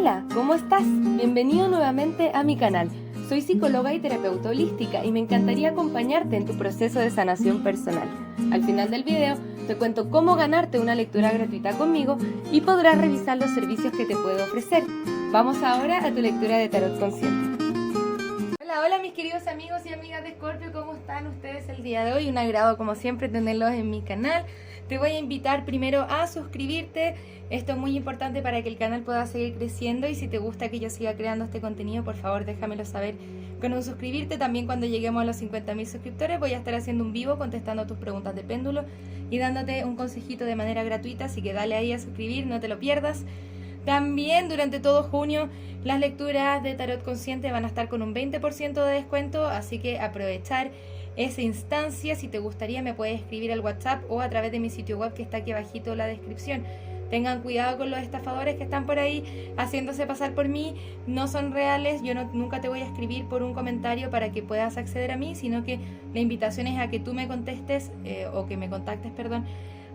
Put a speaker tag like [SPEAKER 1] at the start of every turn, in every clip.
[SPEAKER 1] Hola, ¿cómo estás? Bienvenido nuevamente a mi canal. Soy psicóloga y terapeuta holística y me encantaría acompañarte en tu proceso de sanación personal. Al final del video te cuento cómo ganarte una lectura gratuita conmigo y podrás revisar los servicios que te puedo ofrecer. Vamos ahora a tu lectura de tarot consciente. Hola mis queridos amigos y amigas de Escorpio, ¿cómo están ustedes el día de hoy? Un agrado como siempre tenerlos en mi canal. Te voy a invitar primero a suscribirte, esto es muy importante para que el canal pueda seguir creciendo y si te gusta que yo siga creando este contenido, por favor déjamelo saber con un suscribirte. También cuando lleguemos a los 50.000 suscriptores voy a estar haciendo un vivo contestando tus preguntas de péndulo y dándote un consejito de manera gratuita, así que dale ahí a suscribir, no te lo pierdas. También durante todo junio las lecturas de tarot consciente van a estar con un 20% de descuento, así que aprovechar esa instancia. Si te gustaría me puedes escribir al WhatsApp o a través de mi sitio web que está aquí abajito en la descripción. Tengan cuidado con los estafadores que están por ahí haciéndose pasar por mí, no son reales. Yo nunca te voy a escribir por un comentario para que puedas acceder a mí, sino que la invitación es a que tú me contestes o que me contactes, perdón,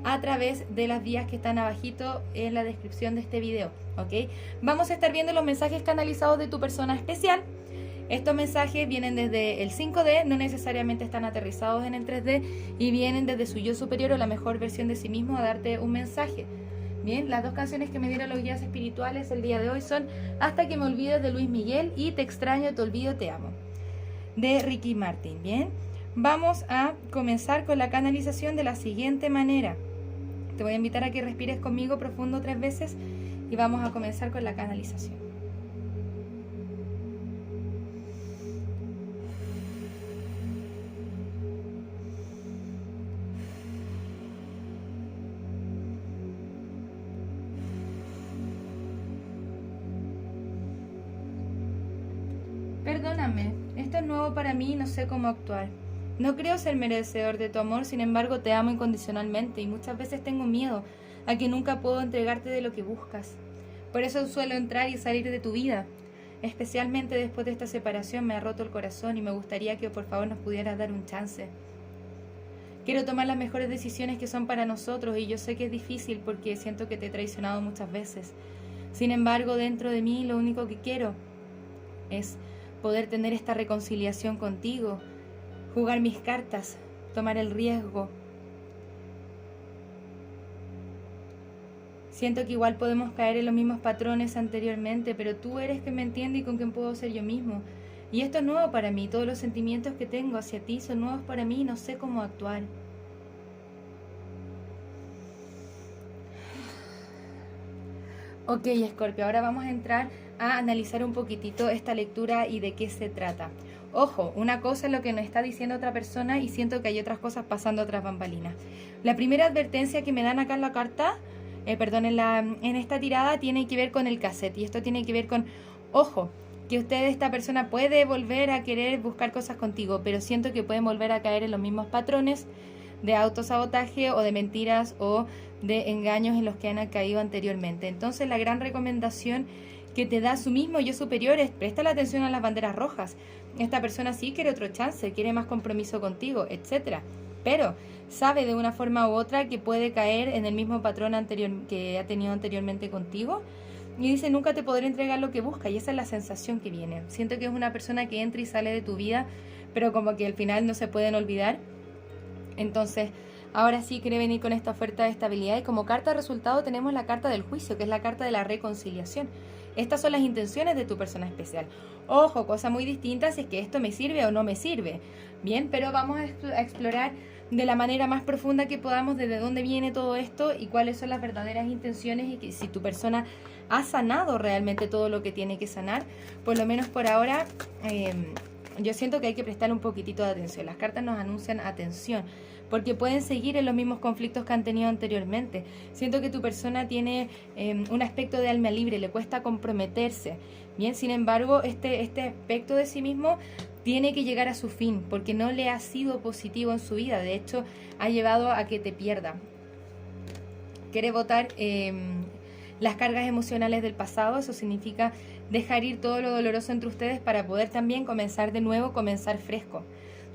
[SPEAKER 1] a través de las vías que están abajito en la descripción de este video, ¿ok? Vamos a estar viendo los mensajes canalizados de tu persona especial. Estos mensajes vienen desde el 5D, no necesariamente están aterrizados en el 3D y vienen desde su yo superior o la mejor versión de sí mismo a darte un mensaje. Bien, las dos canciones que me dieron los guías espirituales el día de hoy son Hasta que me olvides de Luis Miguel y Te extraño, te olvido, te amo de Ricky Martin. Bien, vamos a comenzar con la canalización de la siguiente manera. Te voy a invitar a que respires conmigo profundo 3 veces y vamos a comenzar con la canalización. Perdóname, esto es nuevo para mí y no sé cómo actuar. No creo ser merecedor de tu amor, sin embargo te amo incondicionalmente y muchas veces tengo miedo a que nunca puedo entregarte de lo que buscas. Por eso suelo entrar y salir de tu vida. Especialmente después de esta separación me ha roto el corazón y me gustaría que por favor nos pudieras dar un chance. Quiero tomar las mejores decisiones que son para nosotros y yo sé que es difícil porque siento que te he traicionado muchas veces. Sin embargo, dentro de mí lo único que quiero es poder tener esta reconciliación contigo, jugar mis cartas, tomar el riesgo. Siento que igual podemos caer en los mismos patrones anteriormente, pero tú eres quien me entiende y con quien puedo ser yo mismo. Y esto es nuevo para mí, todos los sentimientos que tengo hacia ti son nuevos para mí y no sé cómo actuar. Ok, Escorpio, ahora vamos a entrar a analizar un poquitito esta lectura y de qué se trata. Ojo, una cosa es lo que nos está diciendo otra persona y siento que hay otras cosas pasando otras bambalinas. La primera advertencia que me dan acá en la carta, en esta tirada, tiene que ver con el cassette. Y esto tiene que ver con, ojo, que esta persona puede volver a querer buscar cosas contigo, pero siento que pueden volver a caer en los mismos patrones de autosabotaje o de mentiras o de engaños en los que han caído anteriormente. Entonces la gran recomendación que te da su mismo yo superior es presta la atención a las banderas rojas. Esta persona sí quiere otro chance, quiere más compromiso contigo, etcétera, pero sabe de una forma u otra que puede caer en el mismo patrón anterior que ha tenido anteriormente contigo y dice nunca te podré entregar lo que busca, y esa es la sensación que viene. Siento que es una persona que entra y sale de tu vida, pero como que al final no se pueden olvidar. Entonces ahora sí quiere venir con esta oferta de estabilidad y como carta de resultado tenemos la carta del juicio, que es la carta de la reconciliación. Estas son las intenciones de tu persona especial. Ojo, cosa muy distinta si es que esto me sirve o no me sirve. Bien, pero vamos a explorar de la manera más profunda que podamos desde dónde viene todo esto y cuáles son las verdaderas intenciones y que si tu persona ha sanado realmente todo lo que tiene que sanar. Por lo menos por ahora, yo siento que hay que prestar un poquitito de atención. Las cartas nos anuncian atención, porque pueden seguir en los mismos conflictos que han tenido anteriormente. Siento que tu persona tiene un aspecto de alma libre, le cuesta comprometerse. Bien, sin embargo, este aspecto de sí mismo tiene que llegar a su fin, porque no le ha sido positivo en su vida. De hecho, ha llevado a que te pierda. Quiere botar las cargas emocionales del pasado. Eso significa dejar ir todo lo doloroso entre ustedes para poder también comenzar de nuevo, comenzar fresco.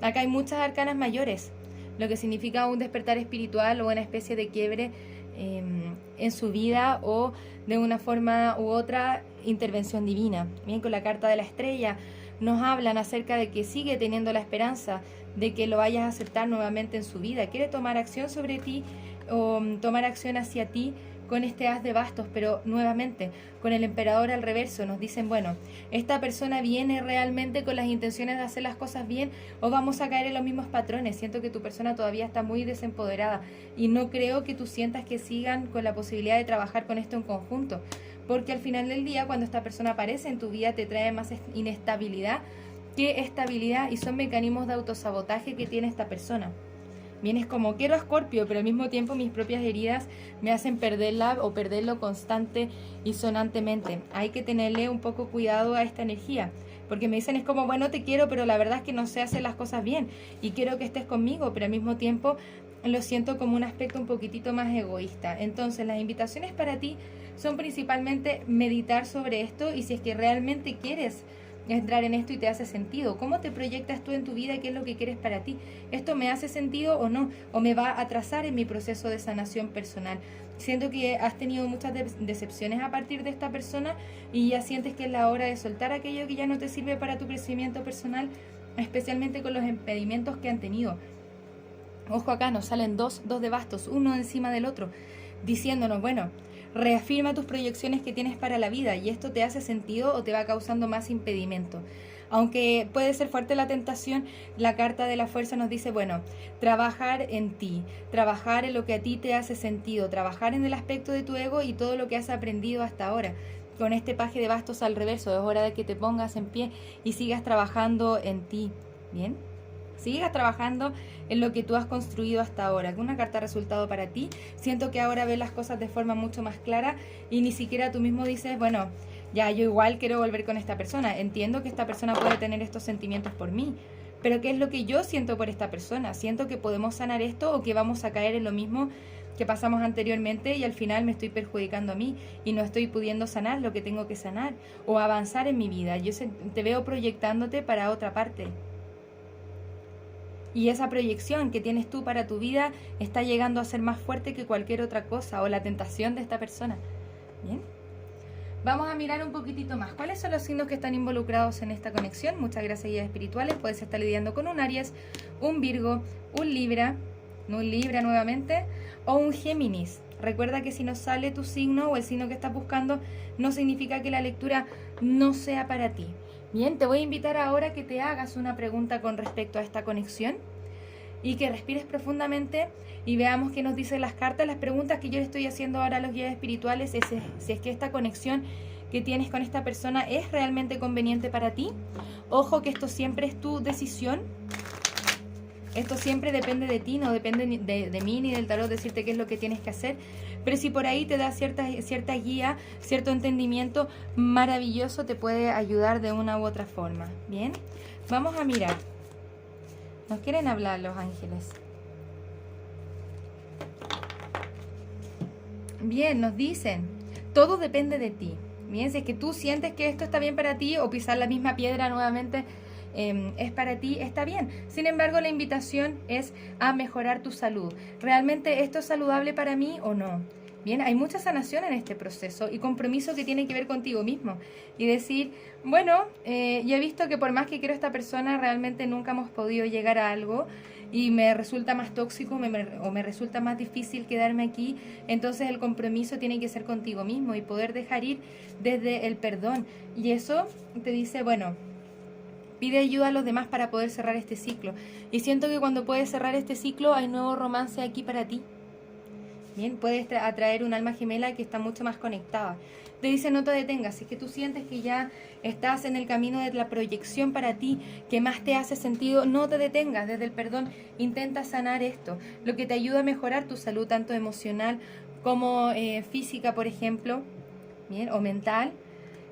[SPEAKER 1] Acá hay muchas arcanas mayores, lo que significa un despertar espiritual o una especie de quiebre en su vida o de una forma u otra intervención divina. Bien, con la carta de la estrella nos hablan acerca de que sigue teniendo la esperanza de que lo vayas a aceptar nuevamente en su vida. Quiere tomar acción sobre ti o tomar acción hacia ti con este as de bastos, pero nuevamente con el emperador al reverso nos dicen, bueno, esta persona viene realmente con las intenciones de hacer las cosas bien o vamos a caer en los mismos patrones. Siento que tu persona todavía está muy desempoderada y no creo que tú sientas que sigan con la posibilidad de trabajar con esto en conjunto, porque al final del día cuando esta persona aparece en tu vida te trae más inestabilidad que estabilidad y son mecanismos de autosabotaje que tiene esta persona. Bien, es como quiero a Escorpio, pero al mismo tiempo mis propias heridas me hacen perderla o perderlo constante y sonantemente. Hay que tenerle un poco cuidado a esta energía, porque me dicen es como, bueno, te quiero, pero la verdad es que no sé hacer las cosas bien y quiero que estés conmigo, pero al mismo tiempo lo siento como un aspecto un poquitito más egoísta. Entonces las invitaciones para ti son principalmente meditar sobre esto y si es que realmente quieres entrar en esto y te hace sentido. ¿Cómo te proyectas tú en tu vida? ¿Qué es lo que quieres para ti? ¿Esto me hace sentido o no? ¿O me va a atrasar en mi proceso de sanación personal? Siento que has tenido muchas decepciones a partir de esta persona y ya sientes que es la hora de soltar aquello que ya no te sirve para tu crecimiento personal, especialmente con los impedimentos que han tenido. Ojo, acá nos salen dos de bastos, uno encima del otro, diciéndonos, bueno, reafirma tus proyecciones que tienes para la vida y esto te hace sentido o te va causando más impedimento. Aunque puede ser fuerte la tentación, la carta de la fuerza nos dice, bueno, trabajar en ti, trabajar en lo que a ti te hace sentido, trabajar en el aspecto de tu ego y todo lo que has aprendido hasta ahora. Con este paje de bastos al reverso, es hora de que te pongas en pie y sigas trabajando en ti. ¿Bien? Sigas trabajando en lo que tú has construido hasta ahora. Una carta resultado para ti. Siento que ahora ves las cosas de forma mucho más clara y ni siquiera tú mismo dices, bueno, ya yo igual quiero volver con esta persona. Entiendo que esta persona puede tener estos sentimientos por mí, pero ¿qué es lo que yo siento por esta persona? ¿Siento que podemos sanar esto o que vamos a caer en lo mismo que pasamos anteriormente y al final me estoy perjudicando a mí y no estoy pudiendo sanar lo que tengo que sanar o avanzar en mi vida? Yo te veo proyectándote para otra parte. Y esa proyección que tienes tú para tu vida está llegando a ser más fuerte que cualquier otra cosa o la tentación de esta persona. Bien. Vamos a mirar un poquitito más. ¿Cuáles son los signos que están involucrados en esta conexión? Muchas gracias, guías espirituales. Puedes estar lidiando con un Aries, un Virgo, un Libra nuevamente, o un Géminis. Recuerda que si no sale tu signo o el signo que estás buscando, no significa que la lectura no sea para ti. Bien, te voy a invitar ahora a que te hagas una pregunta con respecto a esta conexión y que respires profundamente y veamos qué nos dicen las cartas. Las preguntas que yo le estoy haciendo ahora a los guías espirituales es si es que esta conexión que tienes con esta persona es realmente conveniente para ti. Ojo que esto siempre es tu decisión. Esto siempre depende de ti, no depende de mí ni del tarot decirte qué es lo que tienes que hacer. Pero si por ahí te da cierta guía, cierto entendimiento, maravilloso, te puede ayudar de una u otra forma. Bien, vamos a mirar. Nos quieren hablar los ángeles. Bien, nos dicen, todo depende de ti. Bien, si es que tú sientes que esto está bien para ti o pisar la misma piedra nuevamente es para ti, está bien. Sin embargo, la invitación es a mejorar tu salud. ¿Realmente esto es saludable para mí o no? Bien, hay mucha sanación en este proceso y compromiso que tiene que ver contigo mismo. Y decir, bueno, ya he visto que por más que quiero a esta persona, realmente nunca hemos podido llegar a algo y me resulta más tóxico o me resulta más difícil quedarme aquí. Entonces el compromiso tiene que ser contigo mismo y poder dejar ir desde el perdón. Y eso te dice, bueno, pide ayuda a los demás para poder cerrar este ciclo. Y siento que cuando puedes cerrar este ciclo hay nuevo romance aquí para ti. Bien, puedes atraer un alma gemela que está mucho más conectada. Te dice no te detengas, si es que tú sientes que ya estás en el camino de la proyección para ti, que más te hace sentido, no te detengas. Desde el perdón intenta sanar esto, lo que te ayuda a mejorar tu salud, tanto emocional como física, por ejemplo, bien, o mental,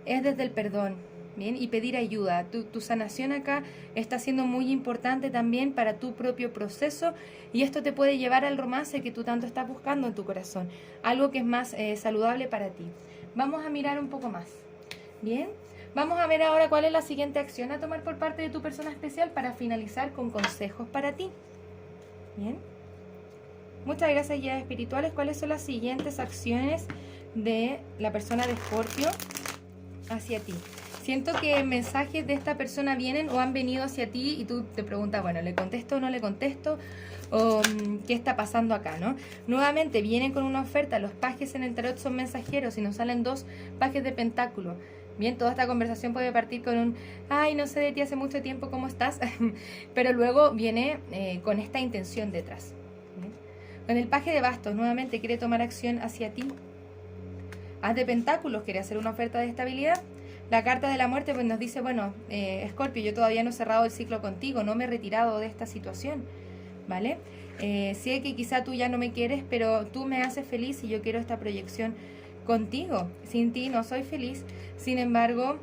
[SPEAKER 1] es desde el perdón. Bien, y pedir ayuda. Tu sanación acá está siendo muy importante también para tu propio proceso y esto te puede llevar al romance que tú tanto estás buscando en tu corazón, algo que es más saludable para ti. Vamos a mirar un poco más. Bien, vamos a ver ahora cuál es la siguiente acción a tomar por parte de tu persona especial para finalizar con consejos para ti. Bien, muchas gracias, guías espirituales. ¿Cuáles son las siguientes acciones de la persona de Escorpio hacia ti. Siento que mensajes de esta persona vienen o han venido hacia ti y tú te preguntas, bueno, ¿le contesto o no le contesto? O ¿qué está pasando acá, no? Nuevamente vienen con una oferta. Los pajes en el tarot son mensajeros y nos salen 2 pajes de pentáculo. Bien, toda esta conversación puede partir con un ay, no sé de ti hace mucho tiempo, ¿cómo estás? Pero luego viene con esta intención detrás. ¿Bien? Con el paje de bastos, nuevamente quiere tomar acción hacia ti. As de pentáculos, quiere hacer una oferta de estabilidad. La carta de la muerte pues nos dice, bueno, Escorpio, yo todavía no he cerrado el ciclo contigo, no me he retirado de esta situación, ¿vale? Sé que quizá tú ya no me quieres, pero tú me haces feliz y yo quiero esta proyección contigo. Sin ti no soy feliz. Sin embargo,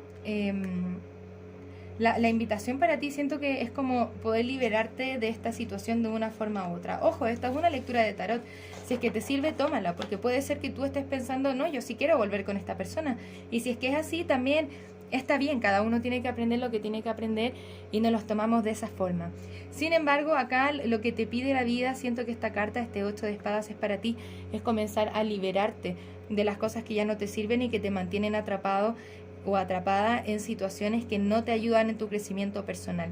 [SPEAKER 1] la invitación para ti siento que es como poder liberarte de esta situación de una forma u otra. Ojo, esta es una lectura de tarot. Si es que te sirve, tómala, porque puede ser que tú estés pensando, no, yo sí quiero volver con esta persona. Y si es que es así, también está bien, cada uno tiene que aprender lo que tiene que aprender y nos los tomamos de esa forma. Sin embargo, acá lo que te pide la vida, siento que esta carta, este 8 de espadas es para ti, es comenzar a liberarte de las cosas que ya no te sirven y que te mantienen atrapado o atrapada en situaciones que no te ayudan en tu crecimiento personal.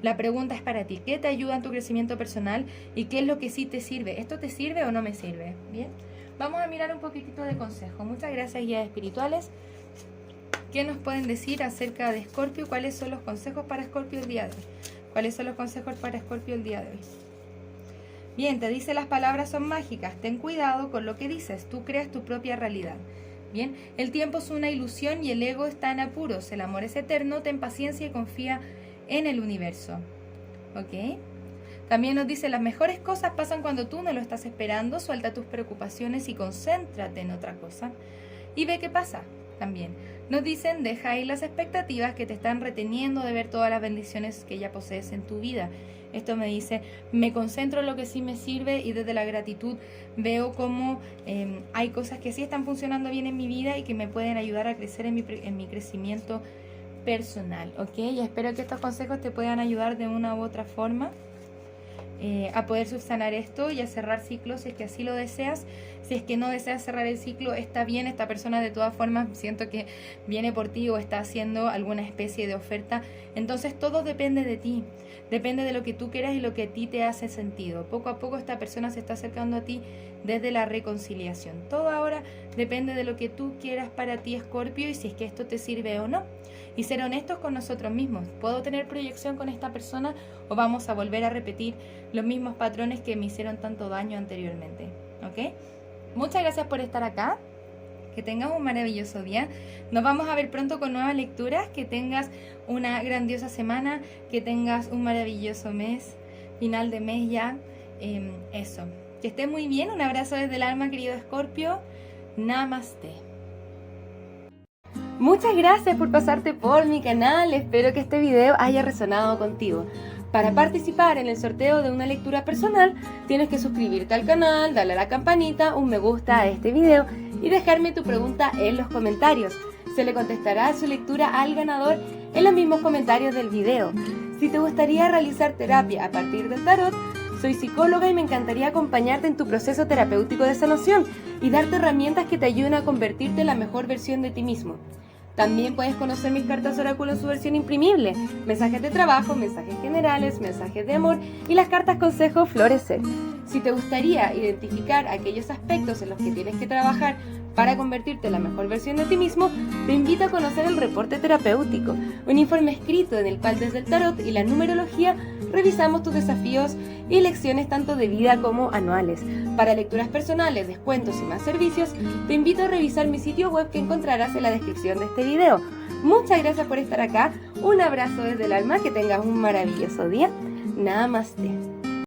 [SPEAKER 1] La pregunta es para ti, ¿qué te ayuda en tu crecimiento personal y qué es lo que sí te sirve? ¿Esto te sirve o no me sirve? Bien, vamos a mirar un poquitito de consejo. Muchas gracias, guías espirituales. ¿Qué nos pueden decir acerca de Escorpio? ¿Cuáles son los consejos para Escorpio el día de hoy? ¿Cuáles son los consejos para Escorpio el día de hoy? Bien, te dice las palabras son mágicas. Ten cuidado con lo que dices. Tú creas tu propia realidad. Bien, el tiempo es una ilusión y el ego está en apuros. El amor es eterno. Ten paciencia y confía en el universo. ¿Ok? También nos dice, las mejores cosas pasan cuando tú no lo estás esperando. Suelta tus preocupaciones y concéntrate en otra cosa. Y ve qué pasa también. Nos dicen, deja ahí las expectativas que te están reteniendo de ver todas las bendiciones que ya posees en tu vida. Esto me dice, me concentro en lo que sí me sirve y desde la gratitud veo cómo hay cosas que sí están funcionando bien en mi vida y que me pueden ayudar a crecer en mi crecimiento personal. ¿Ok? Y espero que estos consejos te puedan ayudar de una u otra forma a poder subsanar esto y a cerrar ciclos si es que así lo deseas. Si es que no deseas cerrar el ciclo, está bien, esta persona de todas formas siento que viene por ti o está haciendo alguna especie de oferta. Entonces todo depende de ti, depende de lo que tú quieras y lo que a ti te hace sentido. Poco a poco esta persona se está acercando a ti desde la reconciliación. Todo ahora depende de lo que tú quieras para ti, Escorpio, y si es que esto te sirve o no. Y ser honestos con nosotros mismos. ¿Puedo tener proyección con esta persona o vamos a volver a repetir los mismos patrones que me hicieron tanto daño anteriormente? ¿Ok? Muchas gracias por estar acá. Que tengas un maravilloso día. Nos vamos a ver pronto con nuevas lecturas. Que tengas una grandiosa semana. Que tengas un maravilloso mes. Final de mes ya. Eso. Que estés muy bien. Un abrazo desde el alma, querido Escorpio. Namaste. Muchas gracias por pasarte por mi canal. Espero que este video haya resonado contigo. Para participar en el sorteo de una lectura personal, tienes que suscribirte al canal, darle a la campanita, un me gusta a este video y dejarme tu pregunta en los comentarios. Se le contestará su lectura al ganador en los mismos comentarios del video. Si te gustaría realizar terapia a partir del tarot, soy psicóloga y me encantaría acompañarte en tu proceso terapéutico de sanación y darte herramientas que te ayuden a convertirte en la mejor versión de ti mismo. También puedes conocer mis cartas oráculo en su versión imprimible, mensajes de trabajo, mensajes generales, mensajes de amor y las cartas consejo florecer. Si te gustaría identificar aquellos aspectos en los que tienes que trabajar para convertirte en la mejor versión de ti mismo, te invito a conocer el reporte terapéutico, un informe escrito en el cual desde el tarot y la numerología revisamos tus desafíos y lecciones tanto de vida como anuales. Para lecturas personales, descuentos y más servicios, te invito a revisar mi sitio web que encontrarás en la descripción de este video. Muchas gracias por estar acá, un abrazo desde el alma, que tengas un maravilloso día. Namaste.